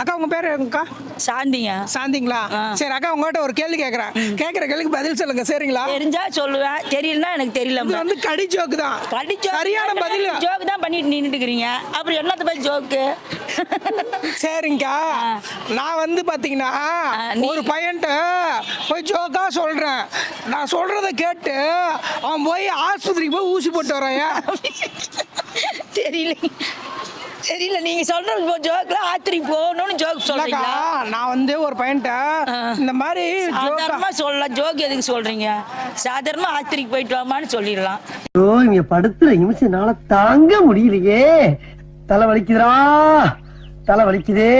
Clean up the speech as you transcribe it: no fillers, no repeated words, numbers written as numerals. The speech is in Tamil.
அக்கா உங்க பேரு அக்கா? சாந்திங்க. சாந்திங்களா? சரி அக்கா உங்ககிட்ட ஒரு கேள்வி கேக்குறேன். கேக்குற கேள்விக்கு பதில் சொல்லுங்க சரிங்களா? தெரிஞ்சா சொல்லுவேன், தெரியலனா எனக்கு தெரியல. இது வந்து கடி ஜோக்கு தான். கடி ஜோக் சரியான பதில். ஜோக் தான் பண்ணிட்டு நின்னுட்டு இருக்கீங்க. அப்புறம் என்னத்த பத்தி ஜோக்கு? சரிங்கக்கா. நான் வந்து பாத்தீங்கன்னா ஒரு பையன்ட்ட போய் ஜோக்கா சொல்றேன். நான் சொல்றத கேட்டு அவன் போய் ஆஸ்பத்திரிக்கு போய் ஊசி போட்டு வரான். தெரியல தெரியல நீங்க சொல்ற ஜோக்ல ஆத்திரி போகணும்னு ஜோக் சொல்றீங்களா? நான் வந்து ஒரு பையன்ட்ட இந்த மாதிரி சாதாரணமா சொல்லலாம். ஜோக் எதுக்கு சொல்றீங்க? சாதாரணமா ஆத்திரிக்கு போயிட்டு வாமான்னு சொல்லிடலாம். ஐயோ இங்க படுத்துற நிமிஷம் என்னால தாங்க முடியலையே. தலை வலிக்குதுடா, தலை வலிக்குதே.